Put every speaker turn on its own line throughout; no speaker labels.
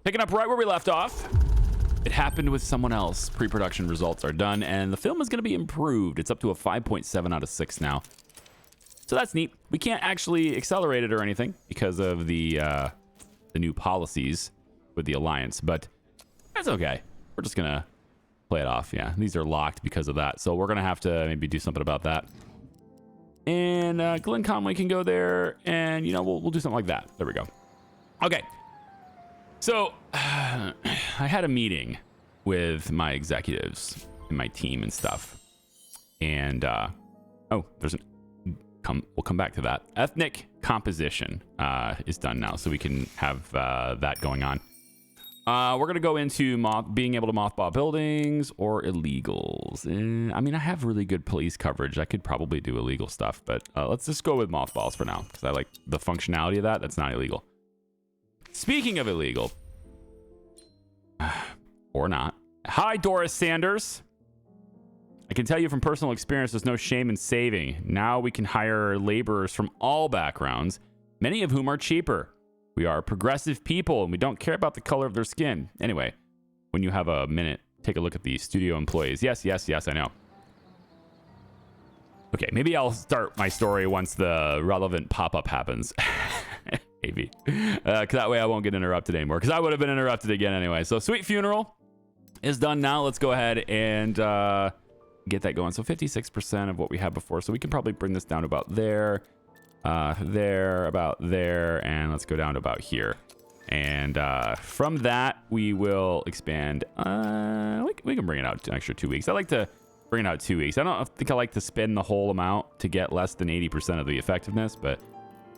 Picking up right where we left off. It happened with someone else. Pre-production results are done, and the film is going to be improved. It's up to a 5.7 out of 6 now. So that's neat. We can't actually accelerate it or anything because of the new policies with the Alliance, but that's okay. We're just going to play it off. Yeah, these are locked because of that. So we're going to have to maybe do something about that. And Glenn Conway can go there, and, you know, we'll do something like that. There we go. Okay. So I had a meeting with my executives and my team and stuff. And, oh, we'll come back to that. Ethnic composition is done now, so we can have that going on. We're going to go into being able to mothball buildings or illegals. I mean, I have really good police coverage. I could probably do illegal stuff, but let's just go with mothballs for now because I like the functionality of that. That's not illegal. Speaking of illegal, or not. Hi, Doris Sanders. I can tell you from personal experience, there's no shame in saving. Now we can hire laborers from all backgrounds, many of whom are cheaper. We are progressive people, and we don't care about the color of their skin. Anyway, when you have a minute, take a look at the studio employees. Yes, I know. Okay, maybe I'll start my story once the relevant pop-up happens. Maybe. Because that way I won't get interrupted anymore. Because I would have been interrupted again anyway. So, Sweet Funeral is done now. Let's go ahead and get that going. So, 56% of what we had before. So, we can probably bring this down to about there. About there, and let's go down to about here. And from that, we will expand. We can bring it out an extra 2 weeks. I like to bring it out 2 weeks. I don't think I like to spend the whole amount to get less than 80% of the effectiveness, but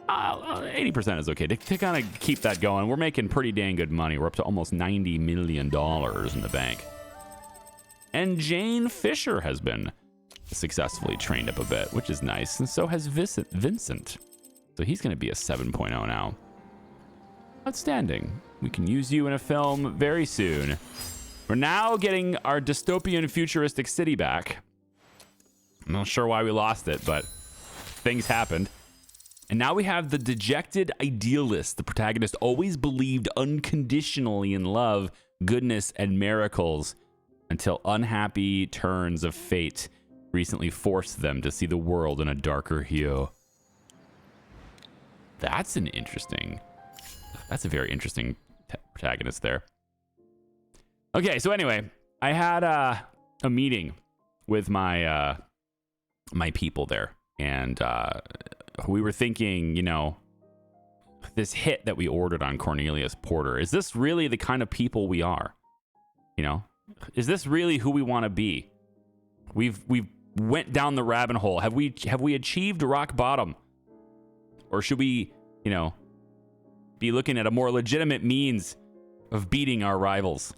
80% is okay to kind of keep that going. We're making pretty dang good money. We're up to almost $90 million in the bank. And Jane Fisher has been successfully trained up a bit, which is nice. And so has Vincent. So he's going to be a 7.0 now. Outstanding. We can use you in a film very soon. We're now getting our dystopian futuristic city back. I'm not sure why we lost it, but things happened. And now we have the dejected idealist. The protagonist always believed unconditionally in love, goodness, and miracles until unhappy turns of fate recently forced them to see the world in a darker hue. That's a very interesting protagonist there. Okay, so anyway, I had a meeting with my my people there, and we were thinking, you know, this hit that we ordered on Cornelius Porter, is this really the kind of people we are? You know, is this really who we want to be? We've went down the rabbit hole. Have we achieved rock bottom? Or should we, you know, be looking at a more legitimate means of beating our rivals?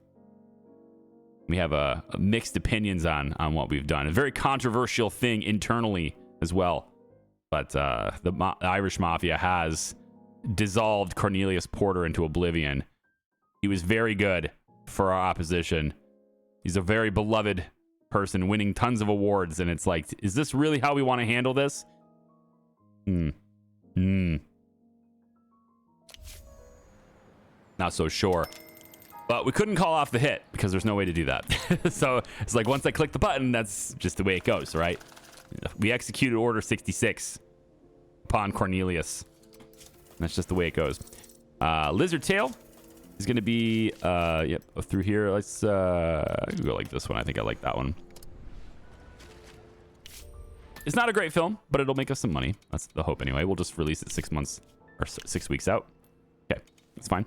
We have a mixed opinions on what we've done. A very controversial thing internally as well. But the Irish Mafia has dissolved Cornelius Porter into oblivion. He was very good for our opposition. He's a very beloved person, winning tons of awards, and it's like, is this really how we want to handle this? Not so sure. But we couldn't call off the hit because there's no way to do that. So it's like, once I click the button, that's just the way it goes, right? We executed Order 66 upon Cornelius. That's just the way it goes. Lizard Tail is going to be, yep, through here. Let's go like this one. I think I like that one. It's not a great film, but it'll make us some money. That's the hope anyway. We'll just release it 6 months or 6 weeks out. Okay, that's fine.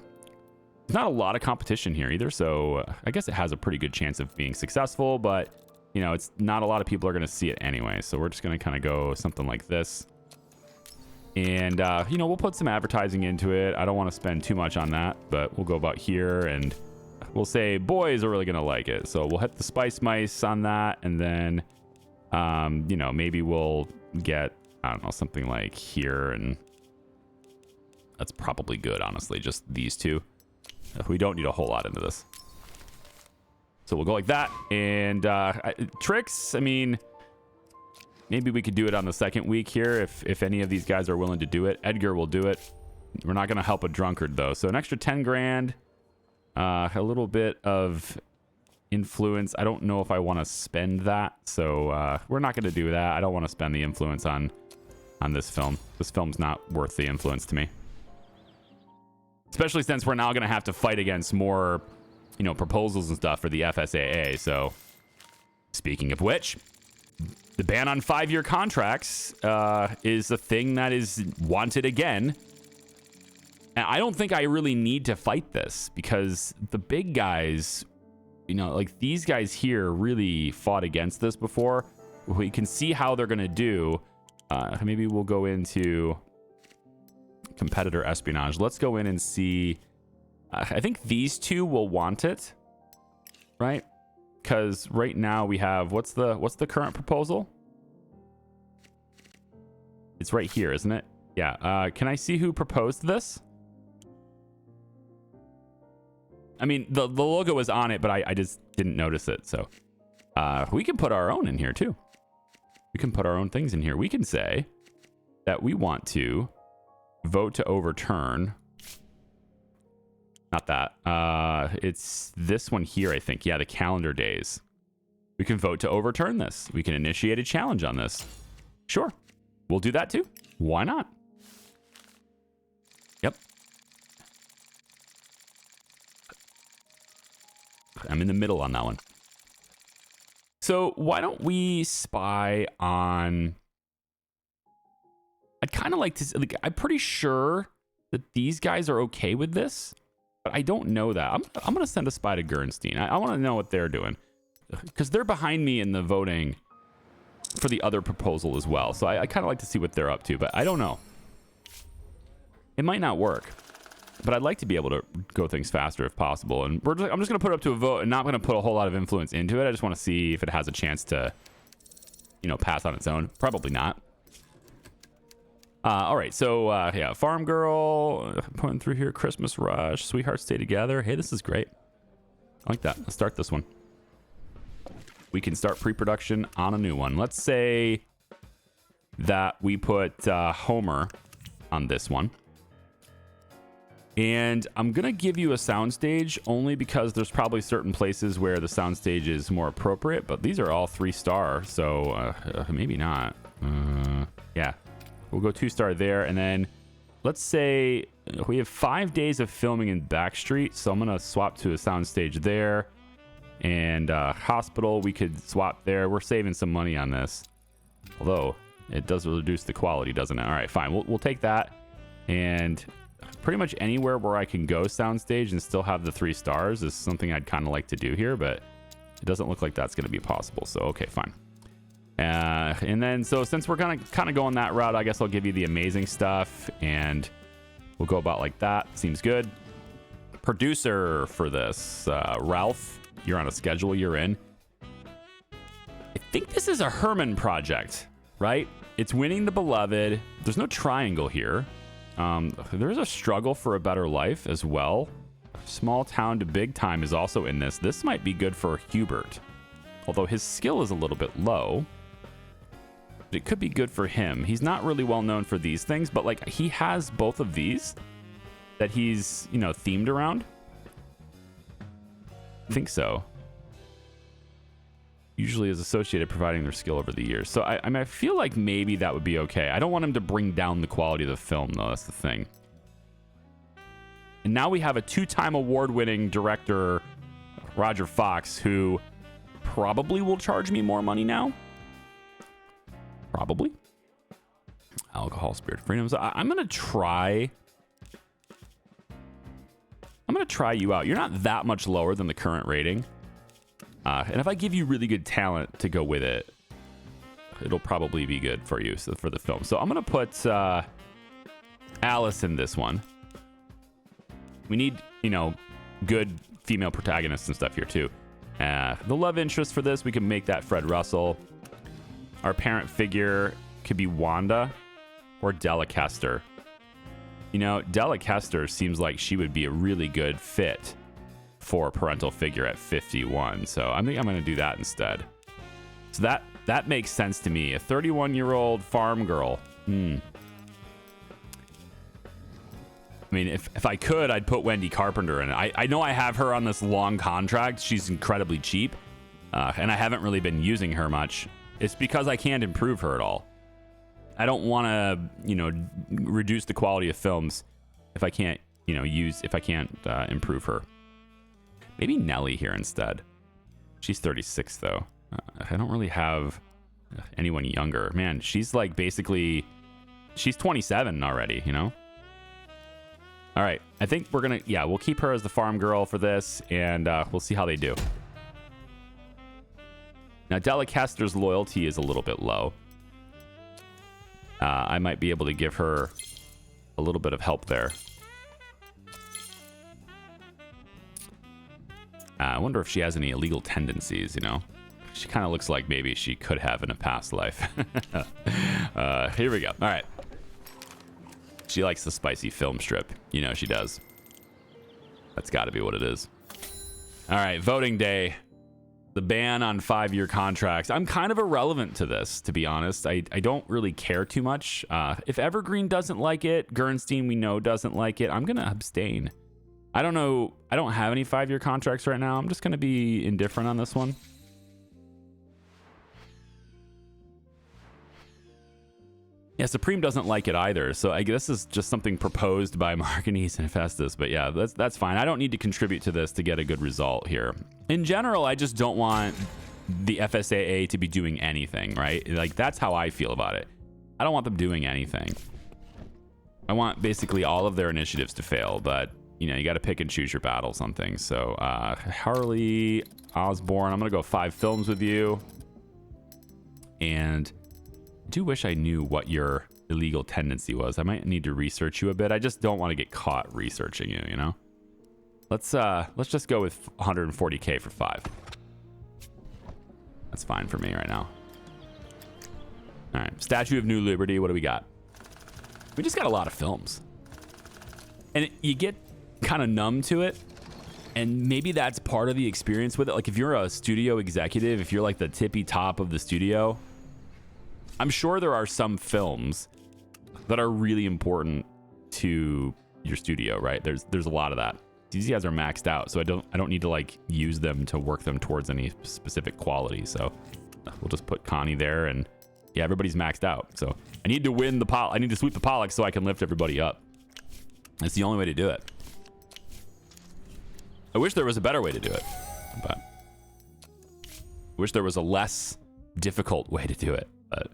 There's not a lot of competition here either, so I guess it has a pretty good chance of being successful, but, you know, it's not a lot of people are going to see it anyway, so we're just going to kind of go something like this. And, you know, we'll put some advertising into it. I don't want to spend too much on that, but we'll go about here, and we'll say boys are really going to like it. So we'll hit the Spice Mice on that, and then, you know, maybe we'll get, I don't know, something like here, and that's probably good, honestly, just these two. We don't need a whole lot into this. So we'll go like that. And tricks, I mean, maybe we could do it on the second week here if any of these guys are willing to do it. Edgar will do it. We're not going to help a drunkard, though. So an extra 10 grand. A little bit of influence. I don't know if I want to spend that, so we're not going to do that. I don't want to spend the influence on this film. This film's not worth the influence to me. Especially since we're now going to have to fight against more, you know, proposals and stuff for the FSAA. So, speaking of which, the ban on 5-year contracts is a thing that is wanted again. And I don't think I really need to fight this because the big guys, you know, like these guys here really fought against this before. We can see how they're going to do. Maybe we'll go into competitor espionage. Let's go in and see. I think these two will want it, right? Because right now we have what's the current proposal? It's right here, isn't it? Yeah. Can I see who proposed this? I mean, the logo is on it, but I just didn't notice it. So we can put our own in here too. We can put our own things in here. We can say that we want to vote to overturn. Not that. It's this one here, I think. Yeah, the calendar days. We can vote to overturn this. We can initiate a challenge on this. Sure. We'll do that too. Why not? Yep. I'm in the middle on that one. So why don't we spy on... I'd kind of like to... Like, I'm pretty sure that these guys are okay with this, but I don't know that. I'm going to send a spy to Gernstein. I want to know what they're doing, because they're behind me in the voting for the other proposal as well. So I kind of like to see what they're up to, but I don't know. It might not work, but I'd like to be able to go things faster if possible. And I'm just going to put it up to a vote and not going to put a whole lot of influence into it. I just want to see if it has a chance to, you know, pass on its own. Probably not. All right. So, yeah, Farm Girl, putting through here, Christmas Rush, Sweethearts Stay Together. Hey, this is great. I like that. Let's start this one. We can start pre-production on a new one. Let's say that we put Homer on this one. And I'm going to give you a soundstage only because there's probably certain places where the soundstage is more appropriate, but these are all 3-star, so maybe not. Yeah, we'll go 2-star there. And then let's say we have 5 days of filming in Backstreet, so I'm going to swap to a soundstage there. And hospital, we could swap there. We're saving some money on this, although it does reduce the quality, doesn't it? All right, fine. We'll take that. And pretty much anywhere where I can go soundstage and still have the 3 stars is something I'd kind of like to do here, but it doesn't look like that's going to be possible. So, okay, fine. And then, so since we're kind of going that route, I guess I'll give you the amazing stuff and we'll go about like that. Seems good. Producer for this, Ralph, you're on a schedule you're in. I think this is a Herman project, right? It's Winning the Beloved. There's no triangle here. There's a Struggle for a Better Life as well. Small Town to Big Time is also in this. This might be good for Hubert, although his skill is a little bit low. But it could be good for him. He's not really well known for these things, but like he has both of these that he's, you know, themed around. I think so. Usually is associated providing their skill over the years. So I mean, I feel like maybe that would be okay. I don't want him to bring down the quality of the film, though. That's the thing. And now we have a 2-time award-winning director, Roger Fox, who probably will charge me more money now. Probably. Alcohol, Spirit, Freedom. So I'm going to try you out. You're not that much lower than the current rating. And if I give you really good talent to go with it, it'll probably be good for you for the film. So I'm going to put Alice in this one. We need, you know, good female protagonists and stuff here too. The love interest for this, we can make that Fred Russell. Our parent figure could be Wanda or Della Kester. You know, Della Kester seems like she would be a really good fit for a parental figure at 51. So I think I'm going to do that instead. So that makes sense to me. A 31-year-old farm girl. I mean, if I could, I'd put Wendy Carpenter in it. I know I have her on this long contract. She's incredibly cheap, and I haven't really been using her much. It's because I can't improve her at all. I don't want to, reduce the quality of films if I can't, improve her. Maybe Nelly here instead. She's 36 though. I don't really have anyone younger. Man, she's like basically, she's 27 already, All right, I think we're gonna, we'll keep her as the farm girl for this, and we'll see how they do. Now, Delicaster's loyalty is a little bit low. I might be able to give her a little bit of help there. I wonder if she has any illegal tendencies, She kind of looks like maybe she could have in a past life. Here we go. All right. She likes the spicy film strip. She does. That's got to be what it is. All right, voting day. The ban on 5-year contracts. I'm kind of irrelevant to this, to be honest. I don't really care too much. If Evergreen doesn't like it, Gernstein we know doesn't like it, I'm going to abstain. I don't know. I don't have any 5-year contracts right now. I'm just going to be indifferent on this one. Yeah, Supreme doesn't like it either. So I guess this is just something proposed by Marcanese and Festus. But yeah, that's fine. I don't need to contribute to this to get a good result here. In general, I just don't want the FSAA to be doing anything, right? Like, that's how I feel about it. I don't want them doing anything. I want basically all of their initiatives to fail, but you got to pick and choose your battles on things. So Harley Osborne, I'm going to go 5 films with you. And I do wish I knew what your illegal tendency was. I might need to research you a bit. I just don't want to get caught researching you, Let's just go with 140K for 5. That's fine for me right now. All right, Statue of New Liberty. What do we got? We just got a lot of films. And you get kind of numb to it. And maybe that's part of the experience with it. Like if you're a studio executive, if you're like the tippy top of the studio, I'm sure there are some films that are really important to your studio, right? There's a lot of that. These guys are maxed out, so I don't need to like use them to work them towards any specific quality. So we'll just put Connie there, and yeah, everybody's maxed out. So I need to win the I need to sweep the Pollock so I can lift everybody up. That's the only way to do it. I wish there was a better way to do it, but I wish there was a less difficult way to do it, but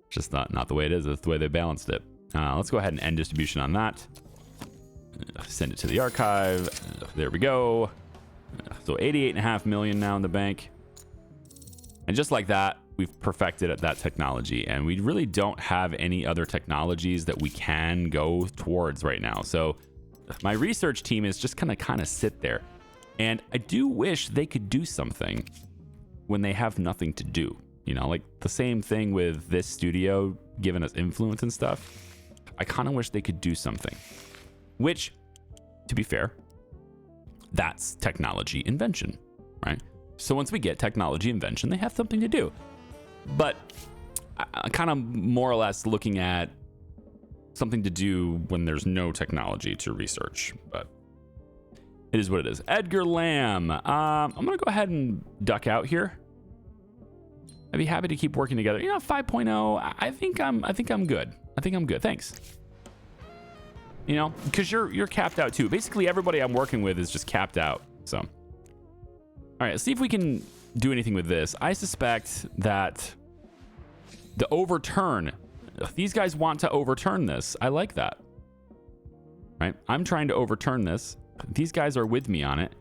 it's just not the way it is. That's the way they balanced it. Let's go ahead and end distribution on that. Send it to the archive. There we go. So 88.5 million now in the bank. And just like that, we've perfected that technology, and we really don't have any other technologies that we can go towards right now. So my research team is just gonna kind of sit there, and I do wish they could do something when they have nothing to do. Like the same thing with this studio giving us influence and stuff. I kind of wish they could do something. Which, to be fair, that's technology invention, right? So once we get technology invention, they have something to do. But I'm kind of more or less looking at something to do when there's no technology to research. But it is what it is. Edgar Lamb. I'm going to go ahead and duck out here. I'd be happy to keep working together. 5.0. I think I'm good. I think I'm good. Thanks. Because you're capped out too. Basically, everybody I'm working with is just capped out. So, all right, let's see if we can do anything with this. I suspect that the overturn, these guys want to overturn this. I like that. Right? I'm trying to overturn this. These guys are with me on it.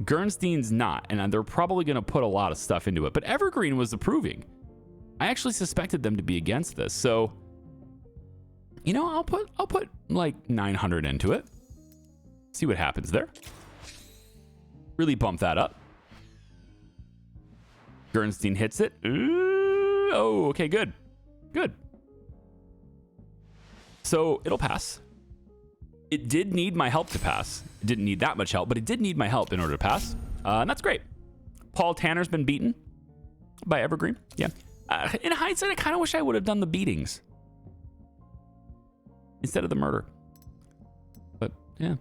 Gernstein's not, and they're probably going to put a lot of stuff into it. But Evergreen was approving. I actually suspected them to be against this. So, I'll put like 900 into it. See what happens there. Really bump that up. Gernstein hits it. Ooh, oh, okay, good. Good. So it'll pass. It did need my help to pass. It didn't need that much help, but it did need my help in order to pass. And that's great. Paul Tanner's been beaten by Evergreen. Yeah. In hindsight, I kind of wish I would have done the beatings instead of the murder. But Yeah.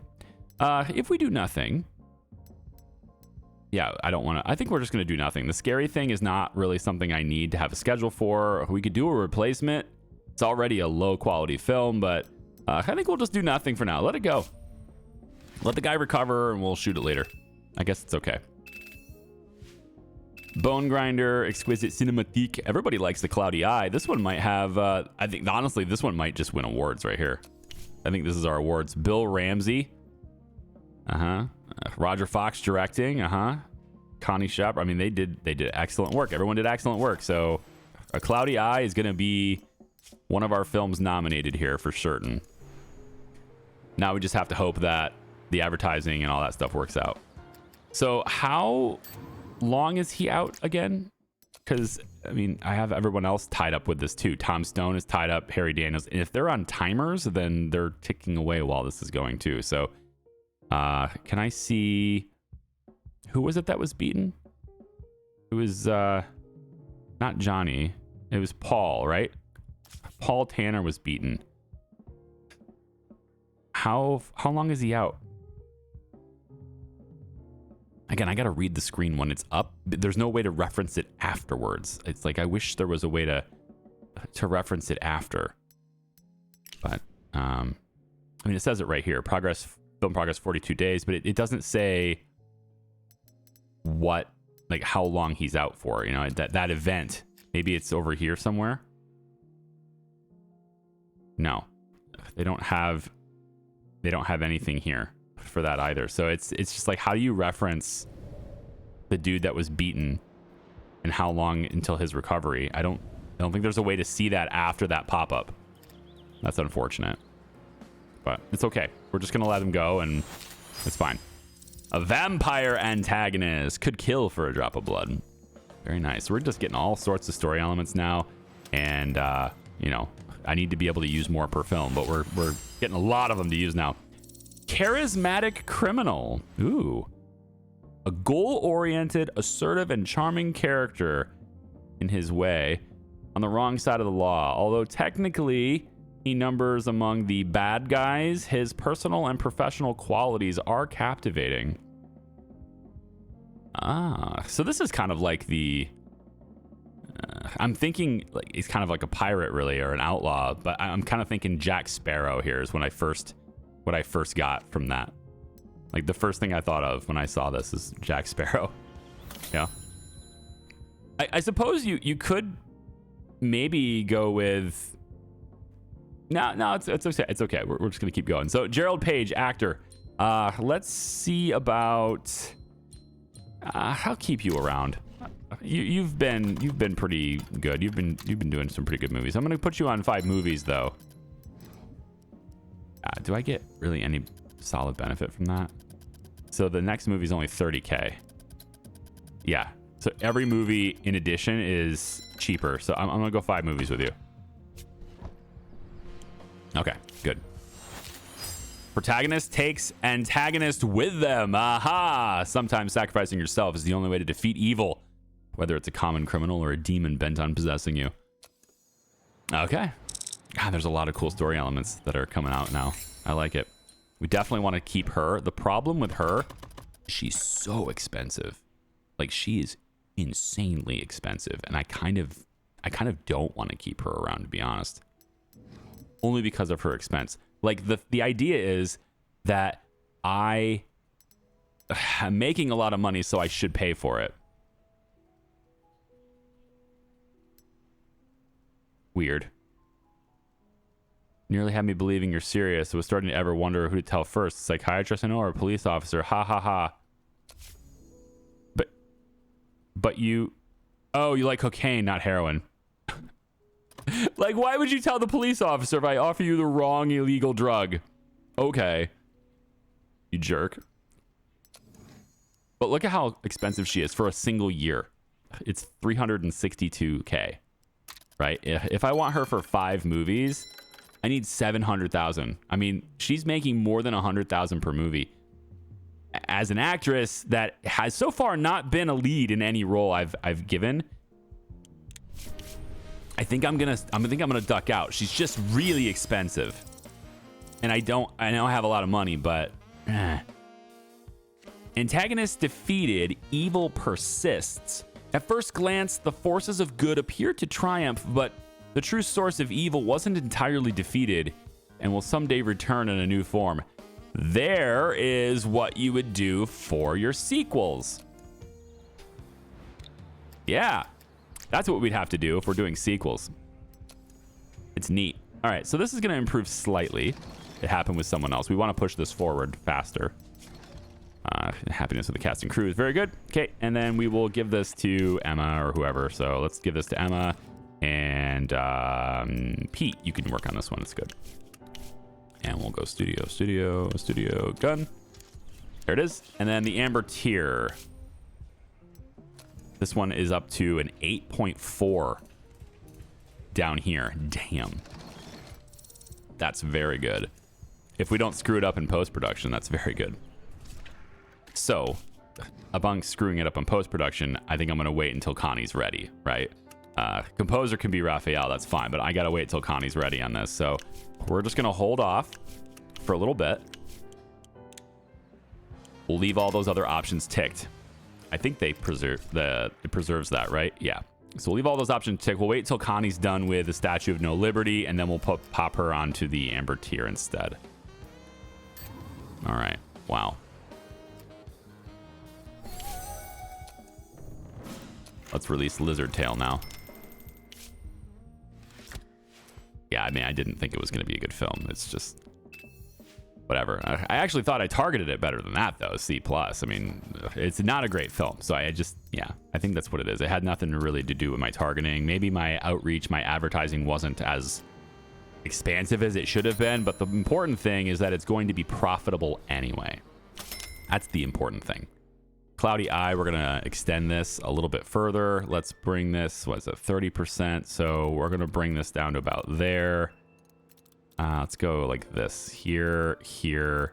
If we do nothing, yeah, I don't want to. I think we're just going to do nothing. The scary thing is not really something I need to have a schedule for. We could do a replacement. It's already a low quality film, but I think we'll just do nothing for now. Let it go. Let the guy recover and we'll shoot it later. I guess it's okay. Bone Grinder, Exquisite Cinematique. Everybody likes the Cloudy Eye. This one might have, I think, honestly, this one might just win awards right here. I think this is our awards. Bill Ramsey. Roger Fox directing. Connie Shep. I mean, they did excellent work. Everyone did excellent work. So A Cloudy Eye is going to be one of our films nominated here for certain. Now we just have to hope that the advertising and all that stuff works out. So how long is he out again? Because, I mean, I have everyone else tied up with this too. Tom Stone is tied up, Harry Daniels. And if they're on timers, then they're ticking away while this is going too. So can I see... Who was it that was beaten? It was not Johnny. It was Paul, right? Paul Tanner was beaten. How long is he out? Again, I got to read the screen when it's up. There's no way to reference it afterwards. It's like I wish there was a way to reference it after. But I mean, it says it right here. Film progress 42 days, but it doesn't say what, like how long he's out for. You know, that event. Maybe it's over here somewhere. No, they don't have anything here for that either. So it's just like, how do you reference the dude that was beaten and how long until his recovery? I don't think there's a way to see that after that pop-up. That's unfortunate, but it's okay. We're just gonna let him go and it's fine. A vampire antagonist could kill for a drop of blood. Very nice. We're just getting all sorts of story elements now, and you know, I need to be able to use more per film, but we're getting a lot of them to use now. Charismatic criminal. Ooh. A goal-oriented, assertive, and charming character in his way on the wrong side of the law. Although technically he numbers among the bad guys, his personal and professional qualities are captivating. So this is kind of like the... I'm thinking like he's kind of like a pirate, really, or an outlaw, but I'm kind of thinking Jack Sparrow here is what I first got from that. Like the first thing I thought of when I saw this is Jack Sparrow. Yeah. I suppose you could maybe go with... No, it's okay. It's okay. We're just gonna keep going. So Gerald Page, actor. Let's see about... I'll keep you around. You've been pretty good. You've been doing some pretty good movies. I'm gonna put you on 5 movies though. Do I get really any solid benefit from that? So the next movie is only 30K. Yeah. So every movie in addition is cheaper. So I'm gonna go 5 movies with you. Okay, good. Protagonist takes antagonist with them. Aha! Sometimes sacrificing yourself is the only way to defeat evil, whether it's a common criminal or a demon bent on possessing you. Okay. God, there's a lot of cool story elements that are coming out now. I like it. We definitely want to keep her. The problem with her, she's so expensive. Like, she is insanely expensive, and I kind of don't want to keep her around, to be honest. Only because of her expense. Like, the idea is that I'm making a lot of money, so I should pay for it. Weird. Nearly had me believing you're serious. I was starting to ever wonder who to tell first. A psychiatrist I know or a police officer. Ha ha ha. But you... Oh, you like cocaine, not heroin. Like, why would you tell the police officer if I offer you the wrong illegal drug? Okay. You jerk. But look at how expensive she is for a single year. It's $362K. Right? If I want her for 5 movies, I need $700,000. I mean, she's making more than $100,000 per movie. As an actress that has so far not been a lead in any role I've given, I think I'm gonna duck out. She's just really expensive. And I know I have a lot of money, but antagonist defeated, evil persists. At first glance, the forces of good appear to triumph, but the true source of evil wasn't entirely defeated and will someday return in a new form. There is what you would do for your sequels. Yeah, that's what we'd have to do if we're doing sequels. It's neat. All right, so this is going to improve slightly. It happened with someone else. We want to push this forward faster. Happiness of the cast and crew is very good. Okay, and then we will give this to Emma or whoever. So let's give this to Emma. And Pete, you can work on this one. It's good. And we'll go studio, gun. There it is. And then the Amber tier. This one is up to an 8.4 down here. Damn. That's very good. If we don't screw it up in post-production, that's very good. So, upon screwing it up in post-production, I think I'm going to wait until Connie's ready, right? Composer can be Raphael, that's fine, but I got to wait till Connie's ready on this. So, we're just going to hold off for a little bit. We'll leave all those other options ticked. I think they it preserves that, right? Yeah. So we'll leave all those options ticked. We'll wait till Connie's done with the Statue of No Liberty, and then we'll pop her onto the Amber tier instead. All right. Wow. Let's release Lizard Tail now. Yeah, I mean, I didn't think it was going to be a good film. It's just whatever. I actually thought I targeted it better than that, though. C+. I mean, it's not a great film. So I think that's what it is. It had nothing really to do with my targeting. Maybe my outreach, my advertising wasn't as expansive as it should have been. But the important thing is that it's going to be profitable anyway. That's the important thing. Cloudy Eye, we're going to extend this a little bit further. Let's bring this, what's it, 30%. So we're going to bring this down to about there. Let's go like this. Here, here,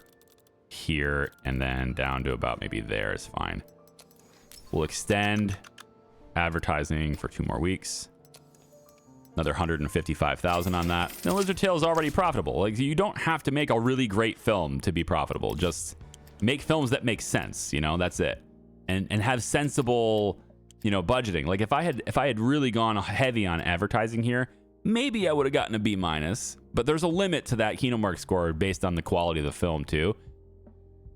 here, and then down to about maybe there is fine. We'll extend advertising for 2 more weeks. Another 155,000 on that. Now, Lizard Tail is already profitable. Like, you don't have to make a really great film to be profitable. Just make films that make sense, you know, that's it. And have sensible, you know, budgeting. Like if I had really gone heavy on advertising here, maybe I would have gotten a B-, but there's a limit to that Kino Mark score based on the quality of the film too.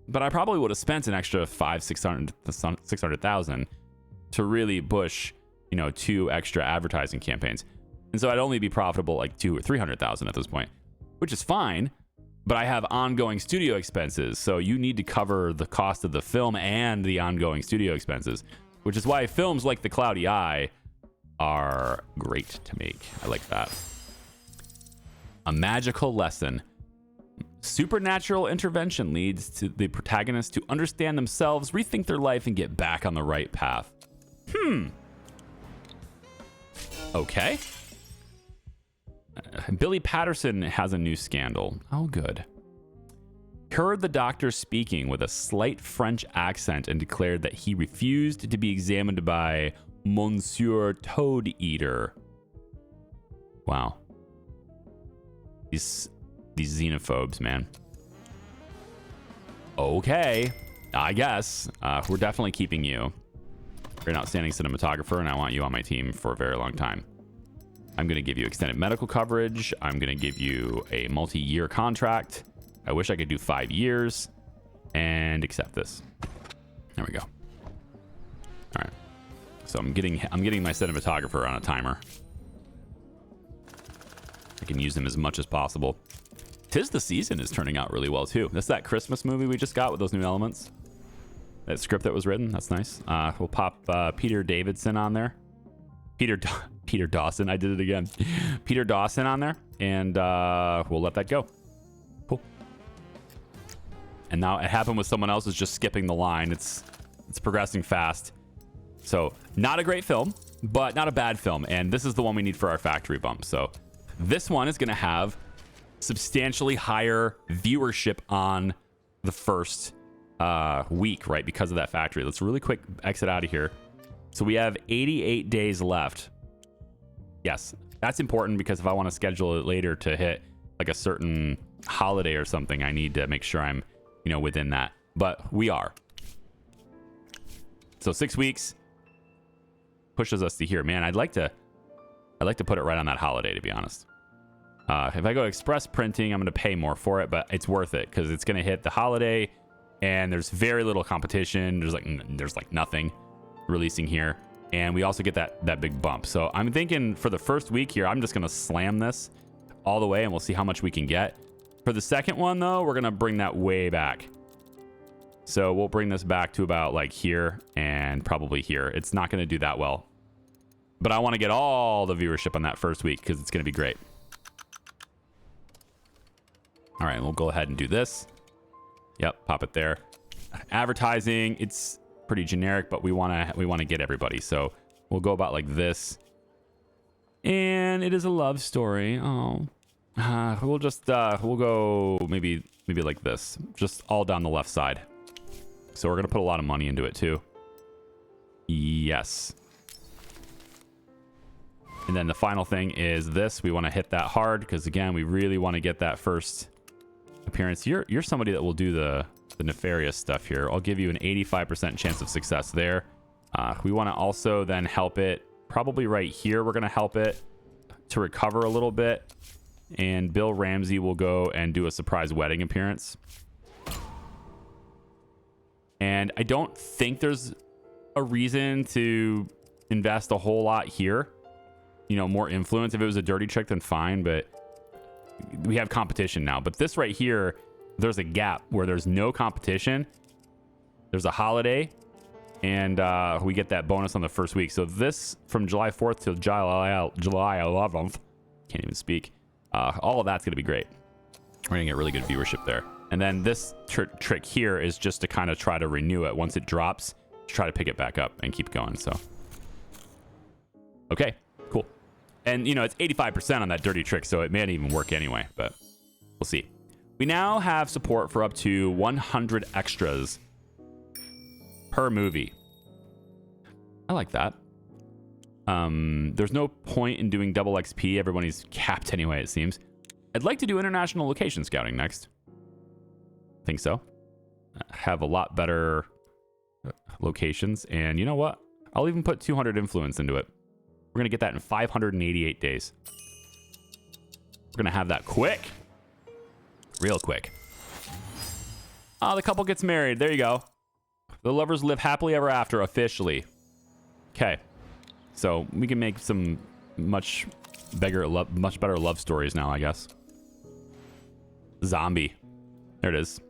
But I probably would have spent an extra 600,000 to really push, you know, 2 extra advertising campaigns. And so I'd only be profitable like 200,000 or 300,000 at this point, which is fine. But I have ongoing studio expenses, so you need to cover the cost of the film and the ongoing studio expenses, which is why films like The Cloudy Eye are great to make. I like that. A magical lesson. Supernatural intervention leads to the protagonist to understand themselves, rethink their life, and get back on the right path. Okay. Billy Patterson has a new scandal. Oh, good. Heard the doctor speaking with a slight French accent and declared that he refused to be examined by Monsieur Toad Eater. Wow. These xenophobes, man. Okay. I guess. We're definitely keeping you. You're an outstanding cinematographer, and I want you on my team for a very long time. I'm going to give you extended medical coverage. I'm going to give you a multi-year contract. I wish I could do 5 years. And accept this. There we go. All right. So I'm getting my cinematographer on a timer. I can use him as much as possible. 'Tis the Season is turning out really well, too. That's that Christmas movie we just got with those new elements. That script that was written. That's nice. We'll pop Peter Davidson on there. Peter Dawson. I did it again. Peter Dawson on there. And we'll let that go. Cool. And now it happened with someone else is just skipping the line. It's progressing fast. So not a great film, but not a bad film. And this is the one we need for our factory bump. So this one is going to have substantially higher viewership on the first week, right? Because of that factory. Let's really quick exit out of here. So we have 88 days left. Yes, that's important because if I want to schedule it later to hit like a certain holiday or something, I need to make sure I'm, you know, within that. But we are. So 6 weeks pushes us to here. Man, I'd like to put it right on that holiday, to be honest. If I go express printing, I'm going to pay more for it, but it's worth it because it's going to hit the holiday and there's very little competition. There's like nothing releasing here. And we also get that big bump. So I'm thinking for the first week here, I'm just going to slam this all the way and we'll see how much we can get. For the second one though, we're going to bring that way back. So we'll bring this back to about like here and probably here. It's not going to do that well, but I want to get all the viewership on that first week because it's going to be great. All right, we'll go ahead and do this. Yep, pop it there. Advertising, it's pretty generic, but we want to get everybody. So we'll go about like this. And it is a love story. Oh, we'll just we'll go maybe like this, just all down the left side. So we're gonna put a lot of money into it too. Yes. And then the final thing is this. We want to hit that hard because again, we really want to get that first appearance. You're somebody that will do the nefarious stuff here. I'll give you an 85% chance of success there. We want to also then help it probably right here. We're going to help it to recover a little bit, and Bill Ramsey will go and do a surprise wedding appearance. And I don't think there's a reason to invest a whole lot here. You know, more influence. If it was a dirty trick, then fine, but we have competition now. But this right here, there's a gap where there's no competition. There's a holiday, and we get that bonus on the first week. So this from July 4th to July 11th, can't even speak. All of that's going to be great. We're going to get really good viewership there. And then this trick here is just to kind of try to renew it. Once it drops, try to pick it back up and keep going. So, okay, cool. And, you know, it's 85% on that dirty trick, so it may not even work anyway, but we'll see. We now have support for up to 100 extras per movie. I like that. There's no point in doing double XP. Everybody's capped anyway, it seems. I'd like to do international location scouting next. Think so. Have a lot better locations. And you know what? I'll even put 200 influence into it. We're going to get that in 588 days. We're going to have that quick. Real quick. Oh, the couple gets married. There you go. The lovers live happily ever after, officially. Okay. So we can make some much better love stories now, I guess. Zombie. There it is.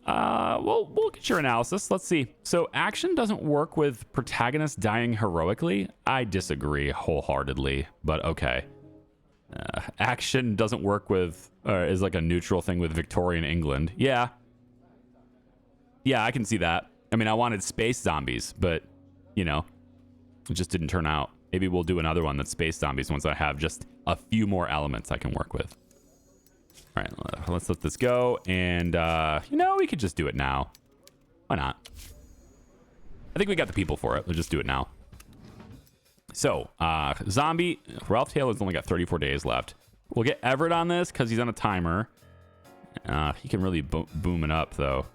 We'll get your analysis. Let's see. So action doesn't work with protagonists dying heroically. I disagree wholeheartedly, but okay. Action doesn't work with, is like a neutral thing with Victorian England. Yeah. Yeah, I can see that. I mean, I wanted space zombies, but, you know, it just didn't turn out. Maybe we'll do another one that's space zombies once I have just a few more elements I can work with. All right, let's let this go. And, you know, we could just do it now. Why not? I think we got the people for it. Let's just do it now. So, zombie. Ralph Taylor's only got 34 days left. We'll get Everett on this because he's on a timer. He can really boom it up, though.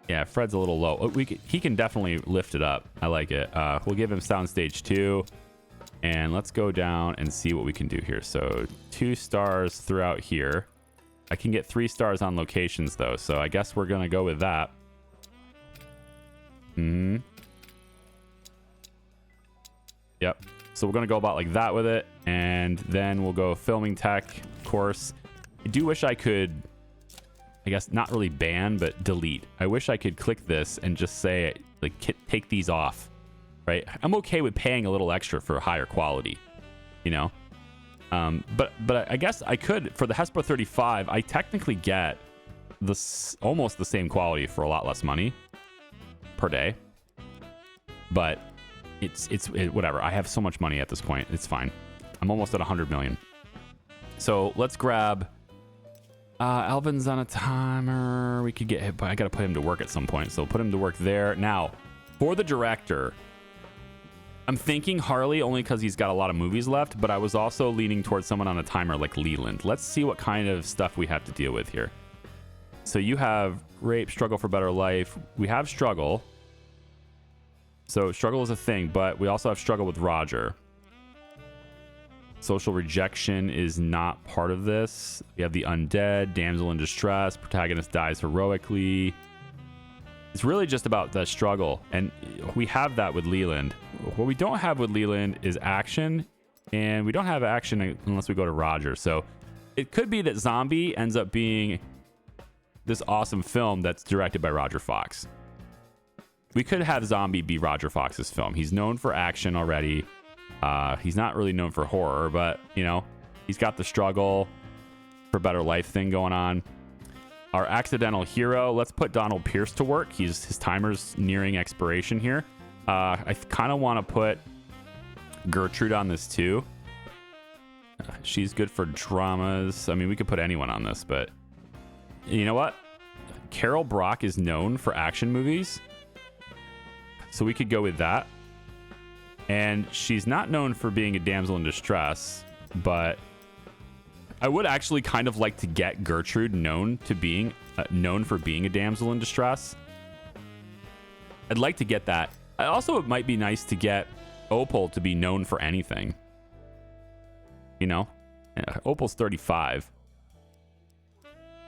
Yeah, Fred's a little low. He can definitely lift it up. I like it. We'll give him soundstage 2. And let's go down and see what we can do here. So 2 stars throughout here. I can get 3 stars on locations, though. So I guess we're going to go with that. Yep. So we're going to go about like that with it. And then we'll go filming tech, of course. I do wish I could, I guess, not really ban, but delete. I wish I could click this and just say, like, take these off. Right? I'm okay with paying a little extra for higher quality, you know? But I guess I could, for the Hesper 35, I technically get this almost the same quality for a lot less money per day. But it's whatever. I have so much money at this point. It's fine. I'm almost at 100 million. So let's grab Alvin's on a timer. We could get hit, but I got to put him to work at some point. So put him to work there. Now, for the director, I'm thinking Harley only because he's got a lot of movies left, but I was also leaning towards someone on a timer like Leland. Let's see what kind of stuff we have to deal with here. So you have rape, struggle for better life. We have struggle. So struggle is a thing, but we also have struggle with Roger. Social rejection is not part of this. We have the undead, damsel in distress, protagonist dies heroically. It's really just about the struggle, and we have that with Leland. What we don't have with Leland is action, and we don't have action unless we go to Roger. So it could be that Zombie ends up being this awesome film that's directed by Roger Fox. We could have Zombie be Roger Fox's film. He's known for action already. He's not really known for horror, but, you know, he's got the struggle for better life thing going on. Our accidental hero, let's put Donald Pierce to work. His timer's nearing expiration here. I kind of want to put Gertrude on this too. She's good for dramas. I mean, we could put anyone on this, but you know what? Carol Brock is known for action movies, so we could go with that. And she's not known for being a damsel in distress, but I would actually kind of like to get Gertrude known for being a damsel in distress. I'd like to get that. Also, it might be nice to get Opal to be known for anything. You know, Opal's 35.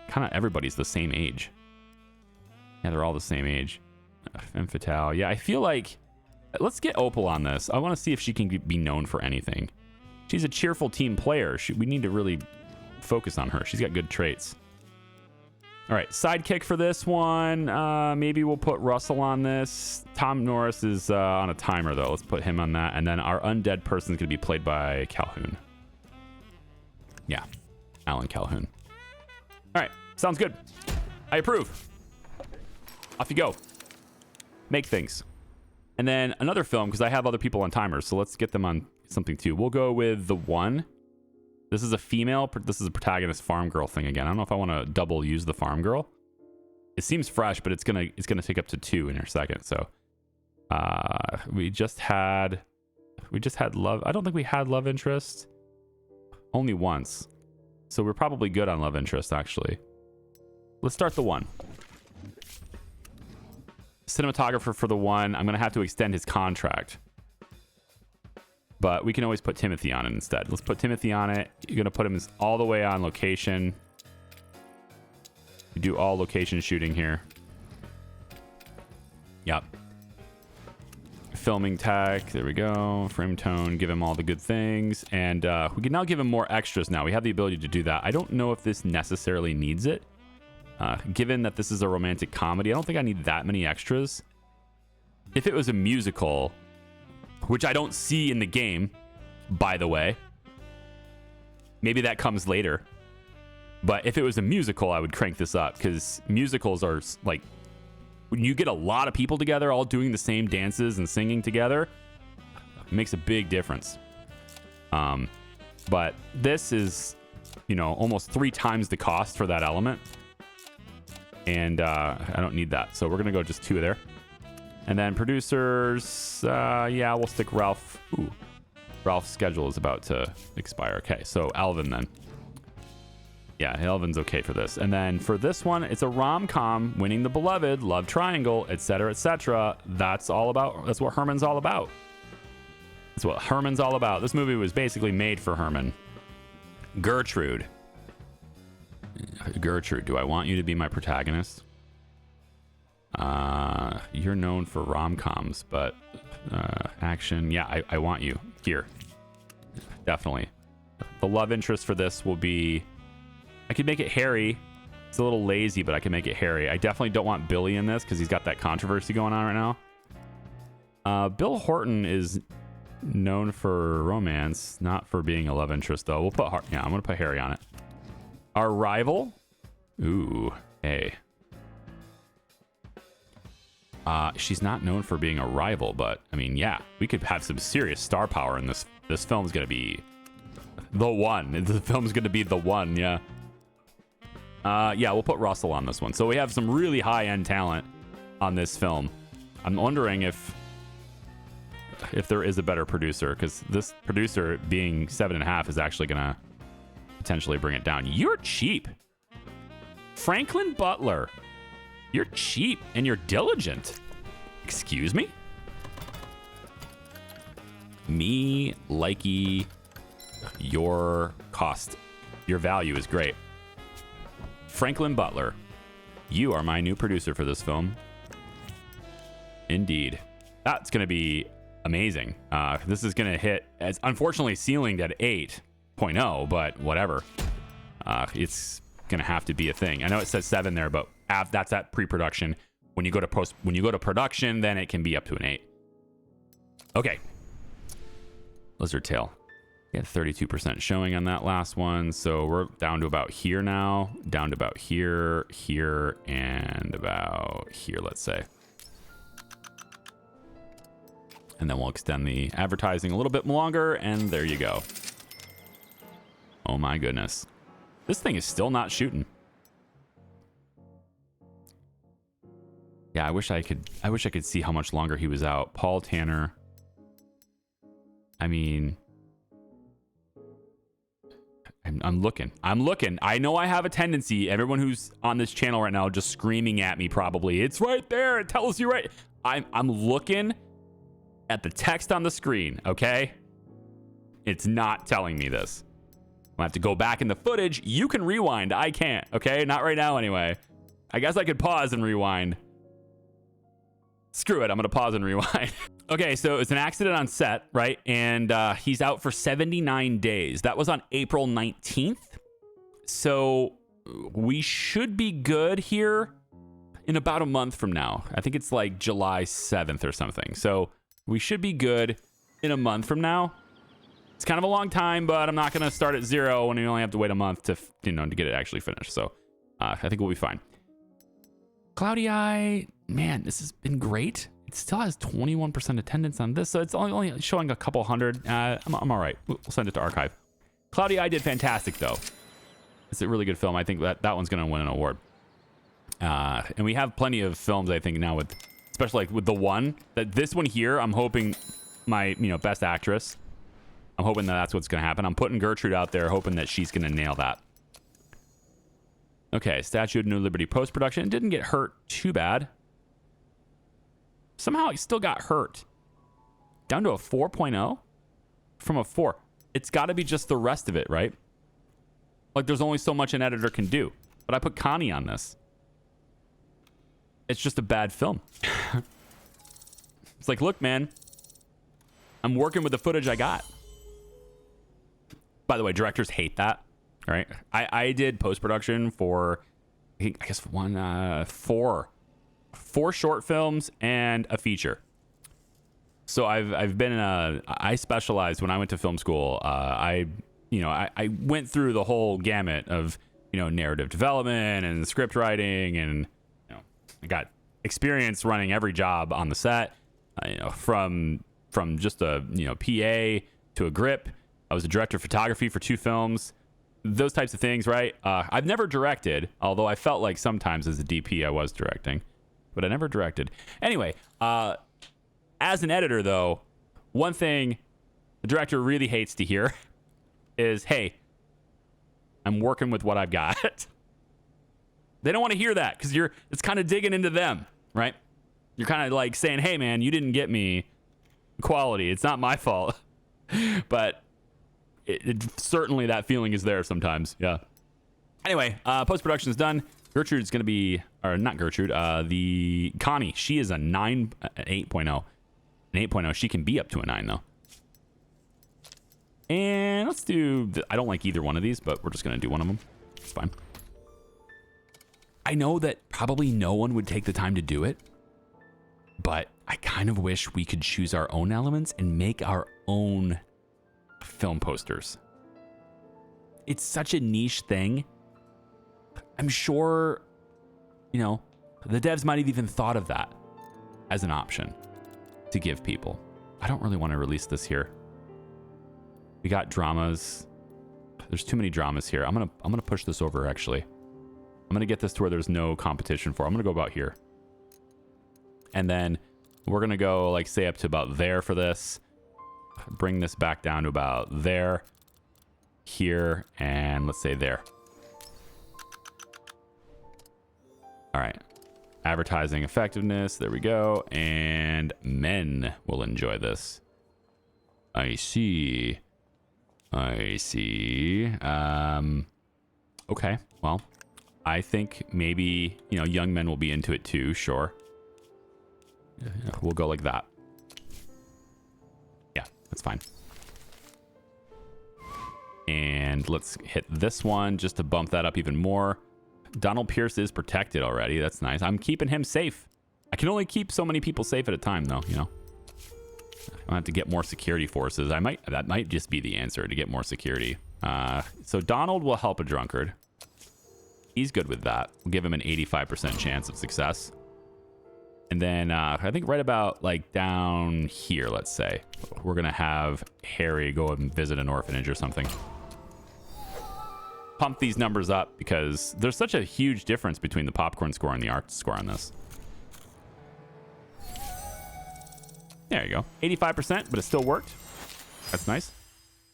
Kind of everybody's the same age. Yeah, they're all the same age. Femme fatale. Yeah, I feel like let's get Opal on this. I want to see if she can be known for anything. She's a cheerful team player. We need to really focus on her. She's got good traits. All right, sidekick for this one. Maybe we'll put Russell on this. Tom Norris is on a timer, though. Let's put him on that. And then our undead person is going to be played by Calhoun. Yeah, Alan Calhoun. All right, sounds good. I approve. Off you go. Make things. And then another film, because I have other people on timers, so let's get them on something too. We'll go with The One. This is a female. This is a protagonist farm girl thing again. I don't know if I want to double use the farm girl. It seems fresh, but it's gonna take up to 2 in a second. So we just had love. I don't think we had love interest. Only once. So we're probably good on love interest, actually. Let's start The One. Cinematographer for The One. I'm gonna have to extend his contract, but we can always put Timothy on it instead. Let's put Timothy on it. You're gonna put him all the way on location. You do all location shooting here. Yep. Filming tech. There we go. Frame tone. Give him all the good things, and we can now give him more extras. Now we have the ability to do that. I don't know if this necessarily needs it. Given that this is a romantic comedy, I don't think I need that many extras. If it was a musical, which I don't see in the game, by the way, maybe that comes later. But if it was a musical, I would crank this up, because musicals are like, when you get a lot of people together all doing the same dances and singing together, it makes a big difference. But this is, you know, almost 3 times the cost for that element. And I don't need that. So we're going to go just 2 there. And then producers, yeah, we'll stick Ralph. Ooh, Ralph's schedule is about to expire. Okay, so Alvin then. Yeah, Alvin's okay for this. And then for this one, it's a rom-com, winning the beloved, love triangle, etc., etc. That's what Herman's all about. That's what Herman's all about. This movie was basically made for Herman. Gertrude, do I want you to be my protagonist? You're known for rom-coms, but action, yeah, I want you here. Definitely. The love interest for this will be, I could make it Harry. It's a little lazy, but I can make it Harry. I definitely don't want Billy in this because he's got that controversy going on right now. Bill Horton is known for romance, not for being a love interest, though. We'll put, yeah, I'm going to put Harry on it. Our rival, ooh, hey. She's not known for being a rival, but I mean, yeah, we could have some serious star power in this. This film's gonna be the one. The film's gonna be the one, yeah. Yeah, we'll put Russell on this one. So we have some really high-end talent on this film. I'm wondering if if there is a better producer, because this producer being 7.5 is actually gonna potentially bring it down. You're cheap. Franklin Butler. You're cheap and you're diligent. Excuse me? Me, likey, your cost. Your value is great. Franklin Butler. You are my new producer for this film. Indeed. That's going to be amazing. This is going to hit, as unfortunately ceilinged at 8.0, but whatever. It's going to have to be a thing. I know it says 7 there, but that's at pre-production. When you go to production, then it can be up to an 8. Okay. Lizard tail. We had 32% showing on that last one, so we're down to about here now. Down to about here, here, and about here, let's say. And then we'll extend the advertising a little bit longer, and there you go. Oh my goodness. This thing is still not shooting. Yeah, I wish I could see how much longer he was out. Paul Tanner. I mean, I'm looking. I know I have a tendency, everyone who's on this channel right now just screaming at me probably. It's right there. It tells you right. I'm looking at the text on the screen, okay? It's not telling me this. I'll have to go back in the footage. You can rewind. I can't, okay? Not right now anyway. I guess I could pause and rewind. Screw it. I'm going to pause and rewind. Okay, so it's an accident on set, right? And he's out for 79 days. That was on April 19th. So we should be good here in about a month from now. I think it's like July 7th or something. So we should be good in a month from now. It's kind of a long time, but I'm not going to start at 0 when we only have to wait a month to, to get it actually finished. So I think we'll be fine. Cloudy Eye, man, this has been great. It still has 21% attendance on this, so it's only showing a couple hundred. I'm all right. We'll send it to archive. Cloudy Eye did fantastic, though. It's a really good film. I think that one's going to win an award. And we have plenty of films, I think, now with, especially like with the one that this one here. I'm hoping my best actress. I'm hoping that's what's going to happen. I'm putting Gertrude out there, hoping that she's going to nail that. Okay, Statue of New Liberty post-production. It didn't get hurt too bad. Somehow he still got hurt. Down to a 4.0 from a 4. It's got to be just the rest of it, right? Like there's only so much an editor can do. But I put Connie on this. It's just a bad film. It's like, look, man. I'm working with the footage I got. By the way, directors hate that. All right. I did post-production for, I guess, four short films and a feature. So I've been I specialized when I went to film school. I went through the whole gamut of narrative development and script writing, and I got experience running every job on the set. From just a PA to a grip. I was a director of photography for 2 films. Those types of things, right? I've never directed, although I felt like sometimes as a DP I was directing. But I never directed. Anyway, as an editor, though, one thing the director really hates to hear is, hey, I'm working with what I've got. They don't want to hear that because it's kind of digging into them, right? You're kind of like saying, hey, man, you didn't get me quality. It's not my fault. But certainly that feeling is there sometimes. Yeah. Anyway, post-production is done. Gertrude's going to be, or not Gertrude, the Connie. She is an 8.0. An 8.0. She can be up to a 9, though. And let's do, I don't like either one of these, but we're just going to do one of them. It's fine. I know that probably no one would take the time to do it, but I kind of wish we could choose our own elements and make our own film posters. It's such a niche thing. I'm sure, the devs might have even thought of that as an option to give people. I don't really want to release this here. We got dramas. There's too many dramas here. I'm gonna push this over, actually. I'm gonna get this to where there's no competition for. I'm gonna go about here. And then We're going to go, like, say up to about there for this. Bring this back down to about there. Here. And let's say there. All right. Advertising effectiveness. There we go. And men will enjoy this. I see. I see. Okay. Well, I think maybe, you know, young men will be into it too. Sure. We'll go like that. Yeah, that's fine. And let's hit this one just to bump that up even more. Donald Pierce is protected already. That's nice. I'm keeping him safe. I can only keep so many people safe at a time, though, you know. I have to get more security forces. That might just be the answer, to get more security. So Donald will help a drunkard. He's good with that. We'll give him an 85% chance of success. And then I think right about like down here, let's say, we're going to have Harry go and visit an orphanage or something. Pump these numbers up because there's such a huge difference between the popcorn score and the art score on this. There you go. 85%, but it still worked. That's nice.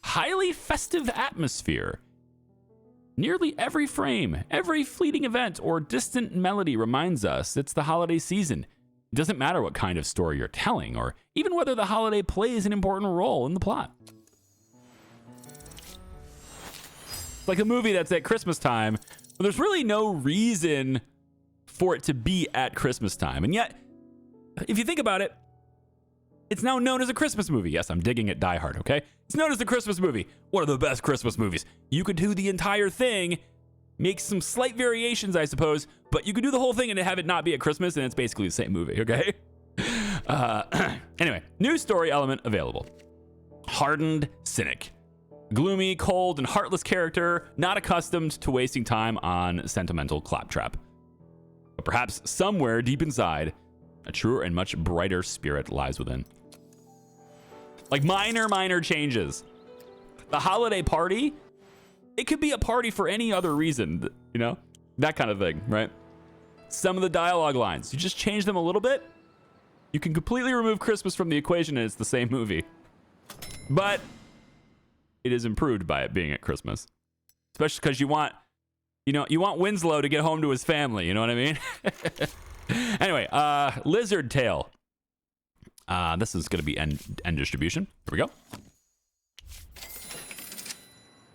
Highly festive atmosphere. Nearly every frame, every fleeting event or distant melody reminds us it's the holiday season. It doesn't matter what kind of story you're telling or even whether the holiday plays an important role in the plot. It's like a movie that's at Christmas time, but there's really no reason for it to be at Christmas time. And yet, if you think about it, it's now known as a Christmas movie. Yes, I'm digging at Die Hard, okay? It's known as a Christmas movie. One of the best Christmas movies. You could do the entire thing, make some slight variations, I suppose, but you could do the whole thing and have it not be at Christmas, and it's basically the same movie, okay? Anyway, new story element available. Hardened cynic. Gloomy, cold, and heartless character, not accustomed to wasting time on sentimental claptrap. But perhaps somewhere deep inside, a truer and much brighter spirit lies within. Like minor changes. The holiday party, it could be a party for any other reason, you know? That kind of thing, right? Some of the dialogue lines, you just change them a little bit, you can completely remove Christmas from the equation and it's the same movie. But it is improved by it being at Christmas. Especially because you want Winslow to get home to his family, you know what I mean? Anyway, Lizard Tail. This is going to be end distribution. Here we go.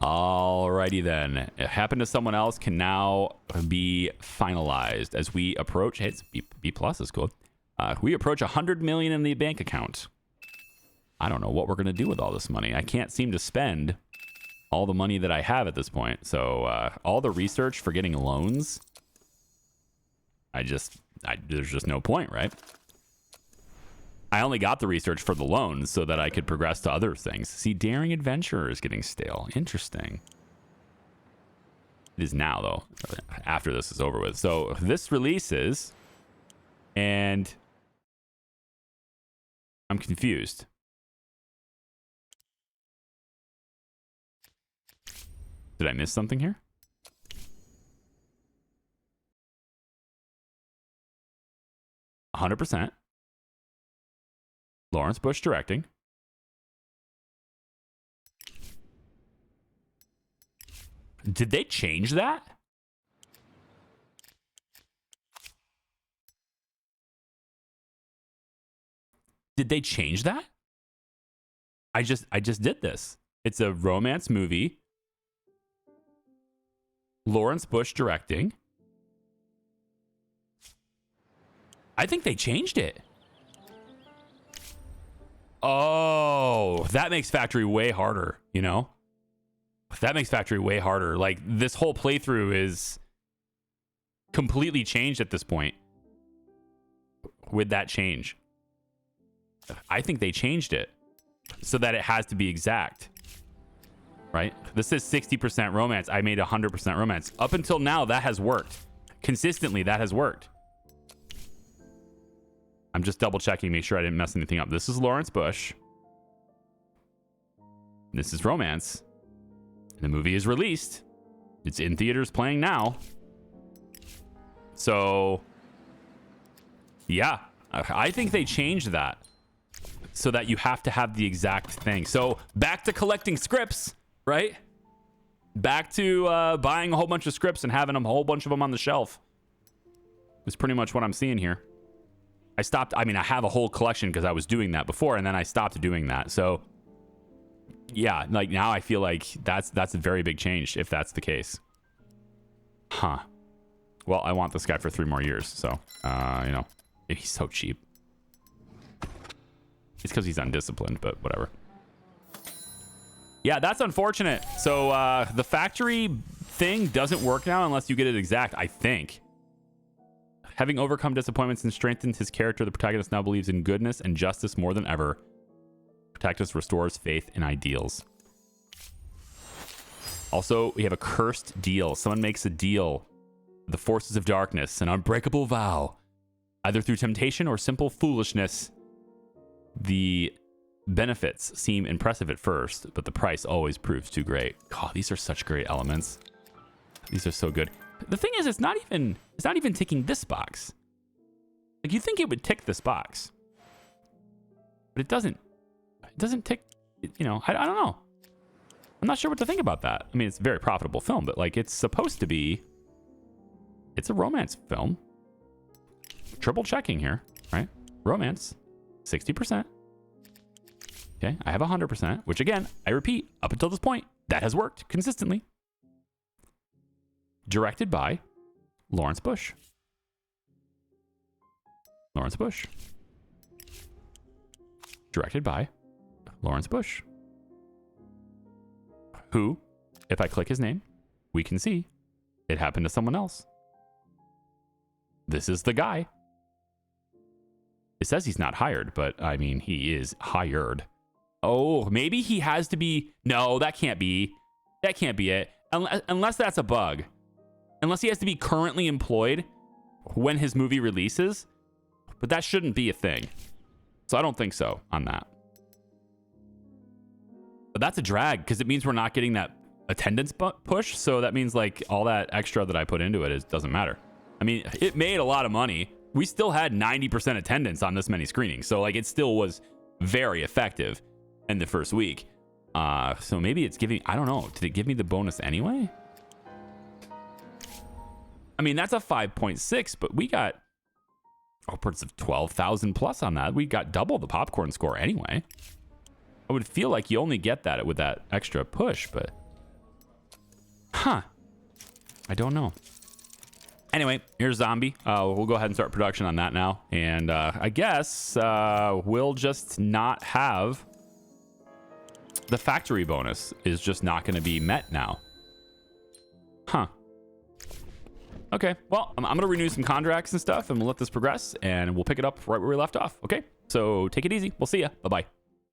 Alrighty then. It happened to someone else can now be finalized as we approach. Hey, it's B plus is cool. We approach 100 million in the bank account. I don't know what we're going to do with all this money. I can't seem to spend all the money that I have at this point. So all the research for getting loans, there's just no point, right? I only got the research for the loans so that I could progress to other things. See, Daring Adventurer is getting stale. Interesting. It is now, though, after this is over with. So this releases, and I'm confused. Did I miss something here? %. Lawrence Bush directing. Did they change that? Did they change that? I just did this. It's a romance movie. Lawrence Bush directing. I think they changed it. Oh, that makes Factory way harder, you know? That makes Factory way harder. Like, this whole playthrough is completely changed at this point with that change. I think they changed it so that it has to be exact, right? This is 60% romance. I made 100% romance. Up until now, that has worked. Consistently, that has worked. I'm just double checking, make sure I didn't mess anything up. This is Lawrence Bush. This is romance. The movie is released. It's in theaters playing now. So, yeah. I think they changed that so that you have to have the exact thing. So back to collecting scripts, right? Back to buying a whole bunch of scripts and having a whole bunch of them on the shelf. Is pretty much what I'm seeing here. I stopped. I mean, I have a whole collection because I was doing that before, and then I stopped doing that. So yeah, like now I feel like that's a very big change if that's the case. Huh. Well, I want this guy for 3 more years, so you know, he's so cheap. It's because he's undisciplined, but whatever. Yeah, that's unfortunate. So the factory thing doesn't work now unless you get it exact, I think. Having overcome disappointments and strengthened his character, the protagonist now believes in goodness and justice more than ever. Protagonist restores faith in ideals. Also, we have a cursed deal. Someone makes a deal with the forces of darkness, an unbreakable vow. Either through temptation or simple foolishness. The benefits seem impressive at first, but the price always proves too great. God, these are such great elements. These are so good. The thing is, it's not even ticking this box. Like, you think it would tick this box, but it doesn't. It doesn't tick. You know, I don't know. I'm not sure what to think about that. I mean, it's a very profitable film, but like, it's supposed to be. It's a romance film. Triple checking here, right? Romance, 60%. Okay, I have 100%, which again, I repeat, up until this point, that has worked consistently. Directed by Lawrence Bush. Lawrence Bush. Directed by Lawrence Bush. Who, if I click his name, we can see it happened to someone else. This is the guy. It says he's not hired, but I mean, he is hired. Oh, maybe he has to be. No, that can't be. That can't be it. Unless that's a bug. Unless he has to be currently employed when his movie releases. But that shouldn't be a thing. So I don't think so on that. But that's a drag because it means we're not getting that attendance push. So that means like all that extra that I put into it doesn't matter. I mean, it made a lot of money. We still had 90% attendance on this many screenings. So like it still was very effective in the first week. So maybe it's giving, I don't know. Did it give me the bonus anyway? I mean, that's a 5.6, but we got upwards of 12,000 plus on that. We got double the popcorn score anyway. I would feel like you only get that with that extra push, but huh. I don't know. Anyway, here's Zombie. We'll go ahead and start production on that now. And I guess we'll just not have the factory bonus is just not going to be met now. Huh. Okay, well, I'm going to renew some contracts and stuff, and we'll let this progress, and we'll pick it up right where we left off. Okay, so take it easy. We'll see ya. Bye-bye.